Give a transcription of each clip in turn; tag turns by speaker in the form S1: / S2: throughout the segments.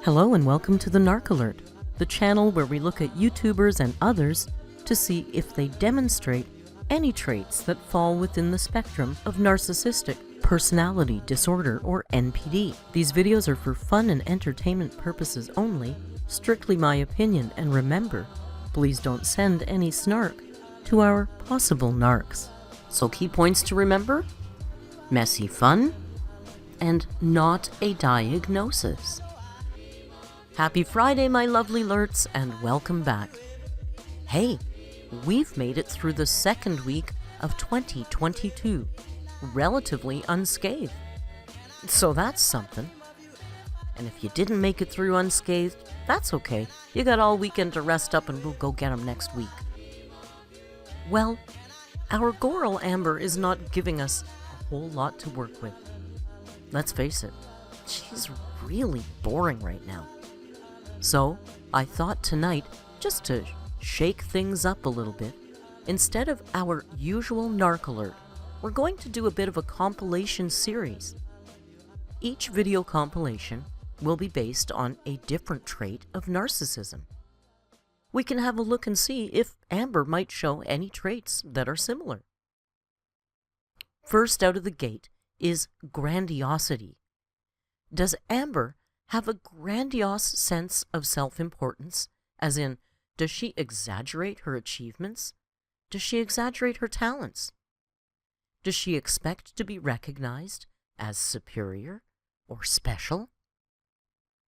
S1: Hello and welcome to the Narc Alert, the channel where we look at YouTubers and others to see if they demonstrate any traits that fall within the spectrum of narcissistic personality disorder or NPD. These videos are for fun and entertainment purposes only, strictly my opinion, and remember, please don't send any snark to our possible narcs. So key points to remember: messy fun and not a diagnosis. Happy Friday, my lovely alerts, and welcome back. Hey, we've made it through the second week of 2022, relatively unscathed. So that's something. And if you didn't make it through unscathed, that's okay. You got all weekend to rest up and we'll go get them next week. Well, our girl Amber is not giving us a whole lot to work with. Let's face it, she's really boring right now. So, I thought tonight, just to shake things up a little bit, instead of our usual Narc Alert, we're going to do a bit of a compilation series. Each video compilation will be based on a different trait of narcissism. We can have a look and see if Amber might show any traits that are similar. First out of the gate is grandiosity. Does Amber have a grandiose sense of self-importance? As in, does she exaggerate her achievements? Does she exaggerate her talents? Does she expect to be recognized as superior or special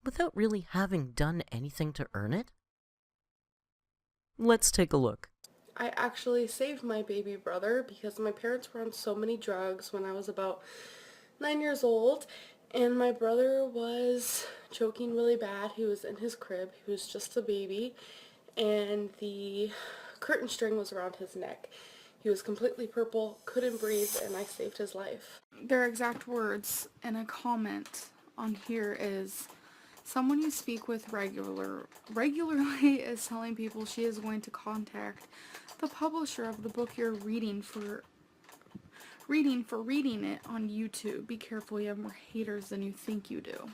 S1: without really having done anything to earn it? Let's take a look.
S2: I actually saved my baby brother because my parents were on so many drugs when I was about 9 years old, and my brother was choking really bad. He was in his crib. He was just a baby, and the curtain string was around his neck. He was completely purple, couldn't breathe, and I saved his life.
S3: Their exact words in a comment on here is, someone you speak with regularly is telling people she is going to contact the publisher of the book you're reading for reading it on YouTube. Be careful, you have more haters than you think you do.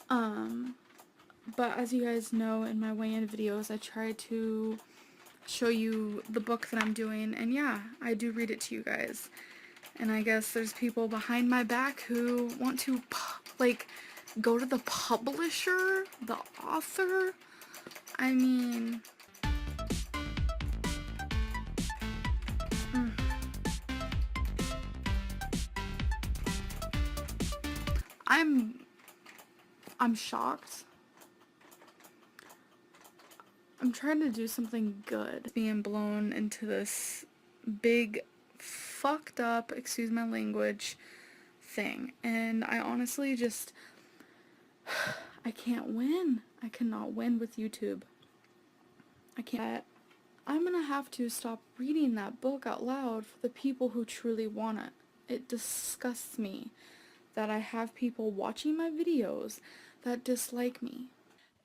S3: But as you guys know, in my weigh-in videos, I try to show you the book that I'm doing, and yeah, I do read it to you guys. And I guess there's people behind my back who want to, like, go to the publisher, the author. I mean, I'm shocked. I'm trying to do something good, being blown into this big fucked up, excuse my language, thing, and I honestly just, I can't win. I cannot win with YouTube. I can't. I'm gonna have to stop reading that book out loud for the people who truly want it. It disgusts me that I have people watching my videos that dislike me.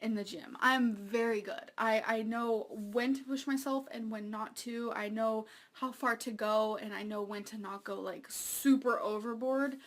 S3: In the gym, I'm very good. I know when to push myself and when not to. I know how far to go, and I know when to not go like super overboard.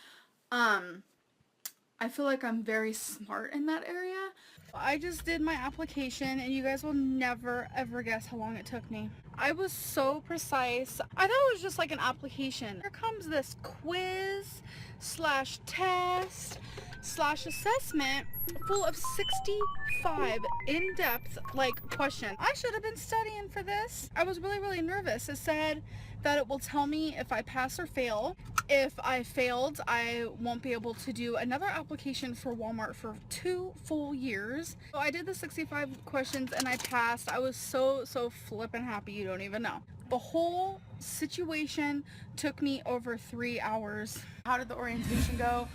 S3: I feel like I'm very smart in that area. I just did my application, and you guys will never ever guess how long it took me. I was so precise. I thought it was just like an application. Here comes this quiz slash test slash assessment full of 65 in-depth like questions. I should have been studying for this. I was really nervous. It said that it will tell me if I pass or fail. If I failed, I won't be able to do another application for Walmart for 2 full years. So I did the 65 questions and I passed. I was so flippin' happy, you don't even know. The whole situation took me over 3 hours. How did the orientation go?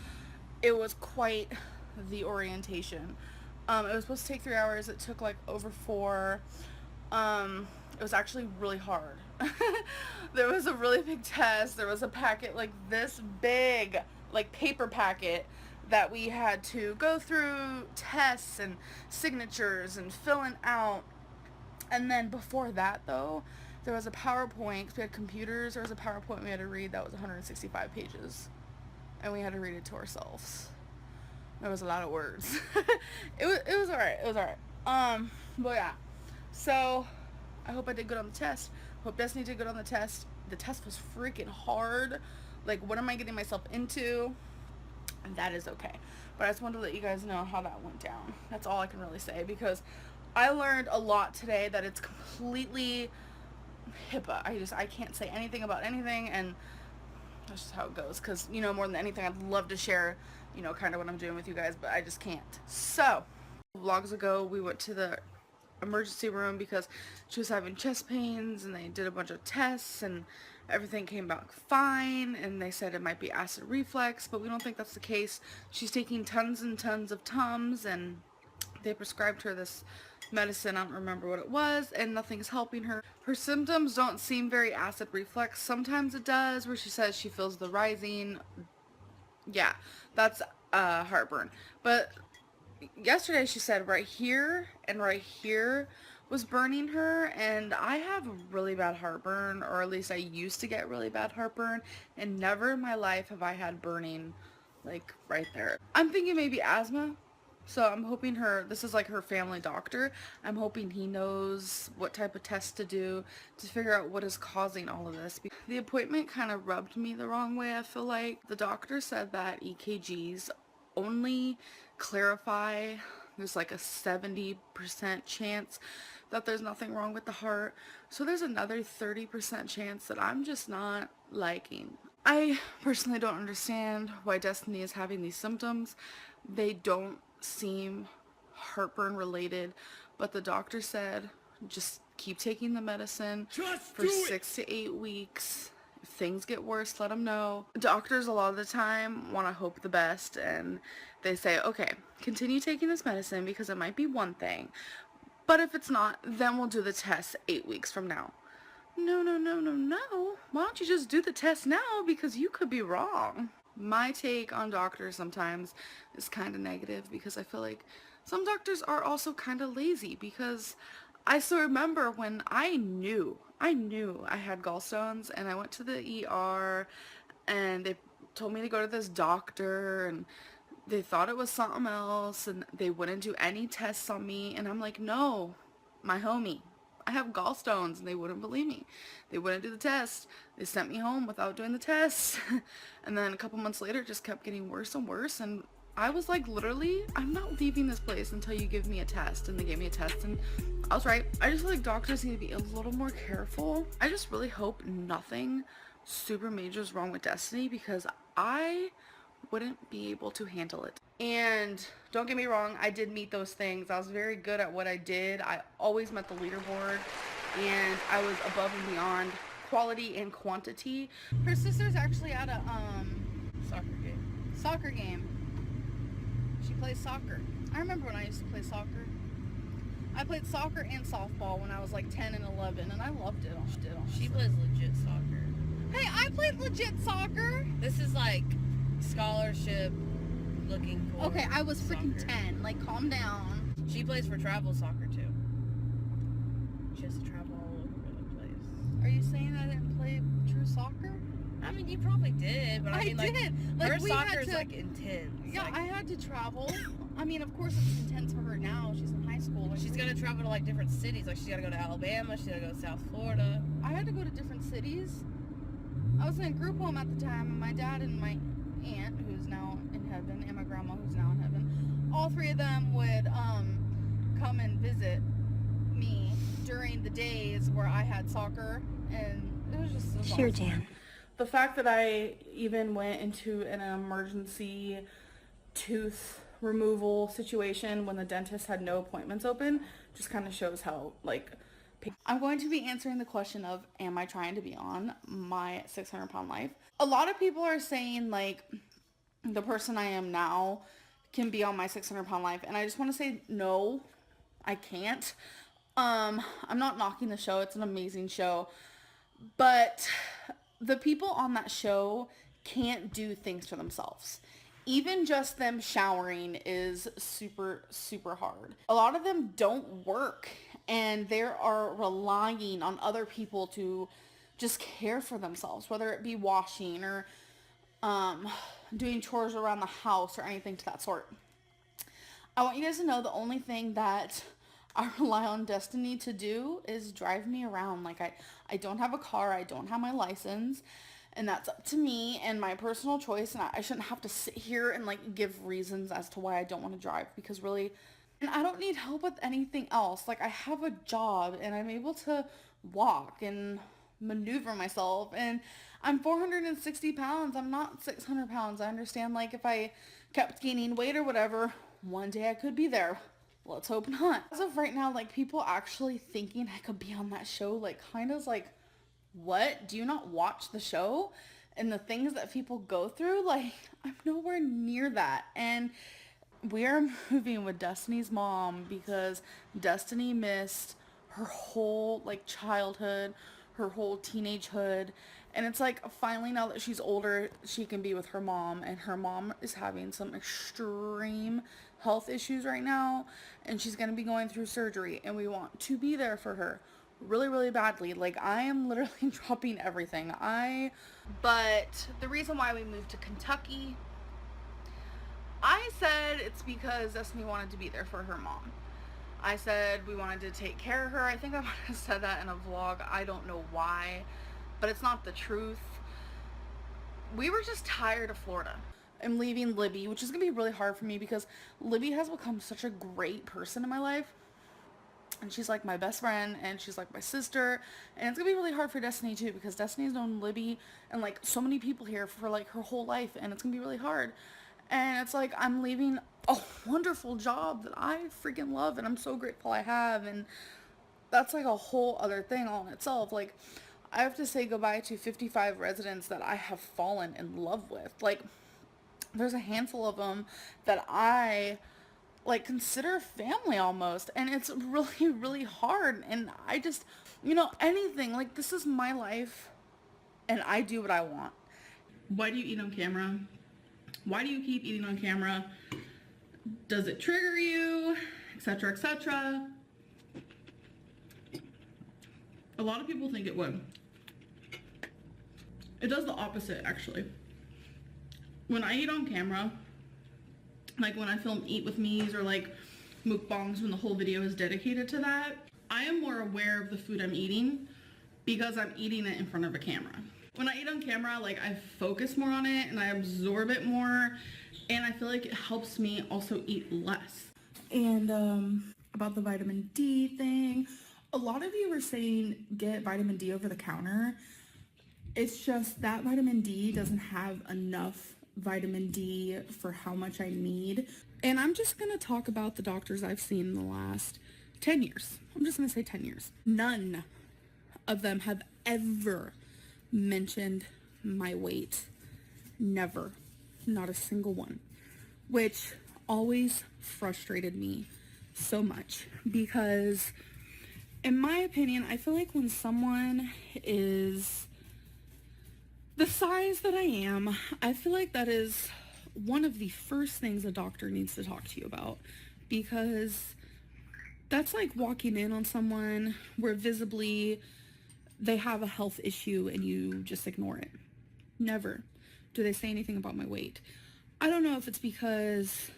S3: It was quite the orientation. It was supposed to take 3 hours. It took like over 4. It was actually really hard. There was a really big test. There was a packet like this big, like paper packet, that we had to go through tests and signatures and filling out. And then before that though, there was a PowerPoint, because we had computers. There was a PowerPoint we had to read that was 165 pages. And we had to read it to ourselves. There was a lot of words. It was alright. It was alright. But yeah. So, I hope I did good on the test. Hope Destiny did good on the test. The test was freaking hard. Like, what am I getting myself into? And that is okay. But I just wanted to let you guys know how that went down. That's all I can really say, because I learned a lot today that it's completely HIPAA. I can't say anything about anything, and that's just how it goes, because, you know, more than anything, I'd love to share, you know, kind of what I'm doing with you guys, but I just can't. So, vlogs ago, we went to the emergency room because she was having chest pains, and they did a bunch of tests, and everything came back fine, and they said it might be acid reflux, but we don't think that's the case. She's taking tons and tons of Tums, and they prescribed her this medicine, I don't remember what it was, and nothing's helping her. Her symptoms don't seem very acid reflux. Sometimes it does, where she says she feels the rising. Yeah, that's heartburn. But yesterday she said right here and right here was burning her, and I have really bad heartburn, or at least I used to get really bad heartburn, and never in my life have I had burning like right there. I'm thinking maybe asthma. So I'm hoping this is like her family doctor. I'm hoping he knows what type of tests to do to figure out what is causing all of this. The appointment kind of rubbed me the wrong way, I feel like. The doctor said that EKGs only clarify, there's like a 70% chance that there's nothing wrong with the heart. So there's another 30% chance that I'm just not liking. I personally don't understand why Destiny is having these symptoms. They don't seem heartburn related, but the doctor said just keep taking the medicine for 6 to 8 weeks. If things get worse, let them know. Doctors a lot of the time want to hope the best, and they say, okay, continue taking this medicine because it might be one thing, but if it's not, then we'll do the test 8 weeks from now. No. Why don't you just do the test now, because you could be wrong. My take on doctors sometimes is kind of negative, because I feel like some doctors are also kind of lazy, because I still remember when I knew I had gallstones, and I went to the ER, and they told me to go to this doctor, and they thought it was something else, and they wouldn't do any tests on me, and I'm like, no, my homie, I have gallstones, and they wouldn't believe me. They wouldn't do the test. They sent me home without doing the test. And then a couple months later, it just kept getting worse and worse, and I was like, literally, I'm not leaving this place until you give me a test. And they gave me a test, and I was right. I just feel like doctors need to be a little more careful. I just really hope nothing super major is wrong with Destiny, because I wouldn't be able to handle it. And don't get me wrong, I did meet those things. I was very good at what I did. I always met the leaderboard, and I was above and beyond quality and quantity. Her sister's actually at a soccer game. She plays soccer. I remember when I used to play soccer. I played soccer and softball when I was like 10 and 11, and I loved it.
S4: She plays legit soccer.
S3: Hey, I played legit soccer.
S4: This is like scholarship looking for.
S3: Okay, I was freaking
S4: soccer.
S3: 10. Like, calm down.
S4: She plays for travel soccer too. She has to travel all over the place.
S3: Are you saying I didn't play true soccer?
S4: I mean, you probably did, but I mean, like,
S3: did.
S4: her
S3: we had
S4: soccer is
S3: to-
S4: like intense.
S3: Yeah,
S4: like,
S3: I had to travel. I mean, of course it's intense for her now. She's in high school. Like,
S4: she's gonna travel to like different cities. Like, she's gotta go to Alabama. She's gotta go to South Florida.
S3: I had to go to different cities. I was in a group home at the time, and my dad and my aunt, who's now in heaven, and my grandma, who's now in heaven, all three of them would come and visit me during the days where I had soccer, and it was just
S5: Sure,
S3: awesome.
S5: Jan.
S3: The fact that I even went into an emergency tooth removal situation when the dentist had no appointments open just kind of shows how, like, I'm going to be answering the question of, am I trying to be on my 600-pound life? A lot of people are saying, like, the person I am now can be on my 600-pound life, and I just want to say, no, I can't. I'm not knocking the show. It's an amazing show. But the people on that show can't do things for themselves. Even just them showering is super, super hard. A lot of them don't work, and they are relying on other people to just care for themselves, whether it be washing or doing chores around the house or anything to that sort. I want you guys to know the only thing that I rely on Destiny to do is drive me around. Like I don't have a car, I don't have my license, and that's up to me and my personal choice, and I shouldn't have to sit here and like give reasons as to why I don't want to drive, because really, and I don't need help with anything else. Like I have a job and I'm able to walk and maneuver myself, and I'm 460 pounds. I'm not 600 pounds. I understand like if I kept gaining weight or whatever, one day I could be there. Let's hope not. As of right now, like people actually thinking I could be on that show, like kind of like, what? Do you not watch the show? And the things that people go through? Like I'm nowhere near that. And we are moving with Destiny's mom because Destiny missed her whole like childhood, her whole teenagehood, and it's like finally now that she's older she can be with her mom, and her mom is having some extreme health issues right now, and she's going to be going through surgery, and we want to be there for her really, really badly. Like I am literally dropping everything. But the reason why we moved to Kentucky, I said it's because Destiny wanted to be there for her mom. I said we wanted to take care of her. I think I might have said that in a vlog. I don't know why, but it's not the truth. We were just tired of Florida. I'm leaving Libby, which is going to be really hard for me because Libby has become such a great person in my life. And she's like my best friend, and she's like my sister, and it's gonna be really hard for Destiny too, because Destiny's known Libby and like so many people here for like her whole life, and it's gonna be really hard. And it's like I'm leaving a wonderful job that I freaking love and I'm so grateful I have, and that's like a whole other thing all in itself. Like I have to say goodbye to 55 residents that I have fallen in love with. Like there's a handful of them that I like consider family almost, and it's really, really hard. And I just, anything, like this is my life and I do what I want. Why do you eat on camera? Why do you keep eating on camera? Does it trigger you? Etc, etc. A lot of people think it would. It does the opposite, actually. When I eat on camera, like when I film Eat With Me's or like mukbangs when the whole video is dedicated to that, I am more aware of the food I'm eating because I'm eating it in front of a camera. When I eat on camera, like I focus more on it and I absorb it more, and I feel like it helps me also eat less. And about the vitamin D thing, a lot of you were saying get vitamin D over the counter. It's just that vitamin D doesn't have enough vitamin D for how much I need. And I'm just gonna talk about the doctors I've seen in the last 10 years. I'm just gonna say 10 years. None of them have ever mentioned my weight. Never. Not a single one. Which always frustrated me so much, because in my opinion, I feel like when someone is the size that I am, I feel like that is one of the first things a doctor needs to talk to you about, because that's like walking in on someone where visibly they have a health issue and you just ignore it. Never do they say anything about my weight. I don't know if it's because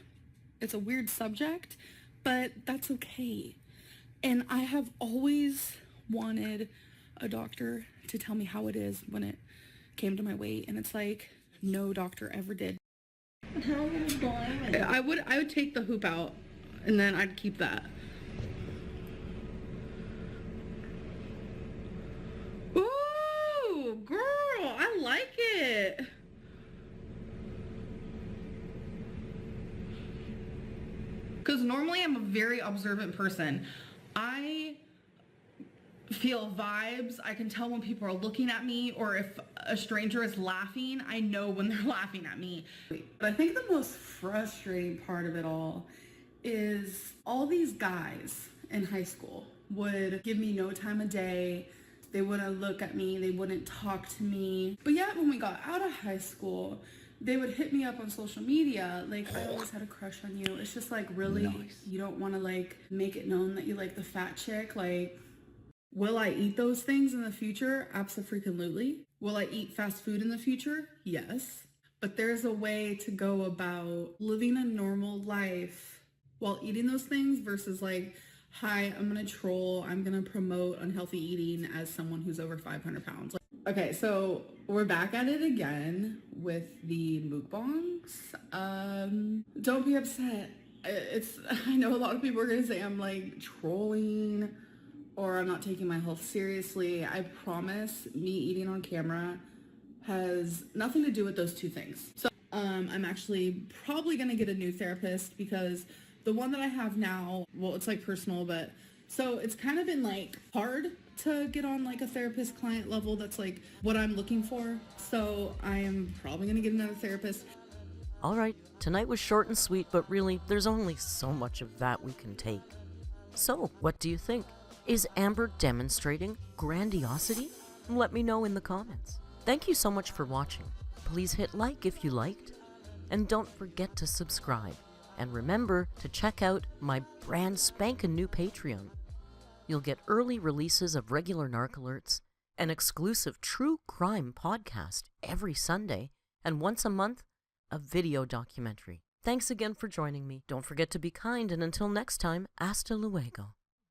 S3: it's a weird subject, but that's okay. And I have always wanted a doctor to tell me how it is when it came to my weight, and it's like no doctor ever did. I would take the hoop out and then I'd keep that. Ooh, girl, I like it. Because normally I'm a very observant person. I feel vibes. I can tell when people are looking at me, or if a stranger is laughing, I know when they're laughing at me. But I think the most frustrating part of it all is all these guys in high school would give me no time of day. They wouldn't look at me. They wouldn't talk to me. But yet when we got out of high school, they would hit me up on social media. Like, I always had a crush on you. It's just like, really? Nice. You don't want to like make it known that you like the fat chick? Like, will I eat those things in the future? Abso-freaking-lutely. Will I eat fast food in the future? Yes. But there's a way to go about living a normal life
S5: while eating those things versus like, hi, I'm gonna troll, I'm gonna promote unhealthy eating as someone who's over 500 pounds. Okay, so we're back at it again with the mukbangs. Don't be upset. I know a lot of people are gonna say I'm like trolling or I'm not taking my health seriously. I promise me eating on camera has nothing to do with those two things. So I'm actually probably gonna get a new therapist because the one that I have now, well, it's like personal, but so it's kind of been like hard to get on like a therapist client level. That's like what I'm looking for. So I am probably gonna get another therapist.
S1: All right, tonight was short and sweet, but really, there's only so much of that we can take. So, what do you think? Is Amber demonstrating grandiosity? Let me know in the comments. Thank you so much for watching. Please hit like if you liked, and don't forget to subscribe. And remember to check out my brand spankin' new Patreon. You'll get early releases of regular narc alerts, an exclusive true crime podcast every Sunday, and once a month, a video documentary. Thanks again for joining me. Don't forget to be kind, and until next time, hasta luego.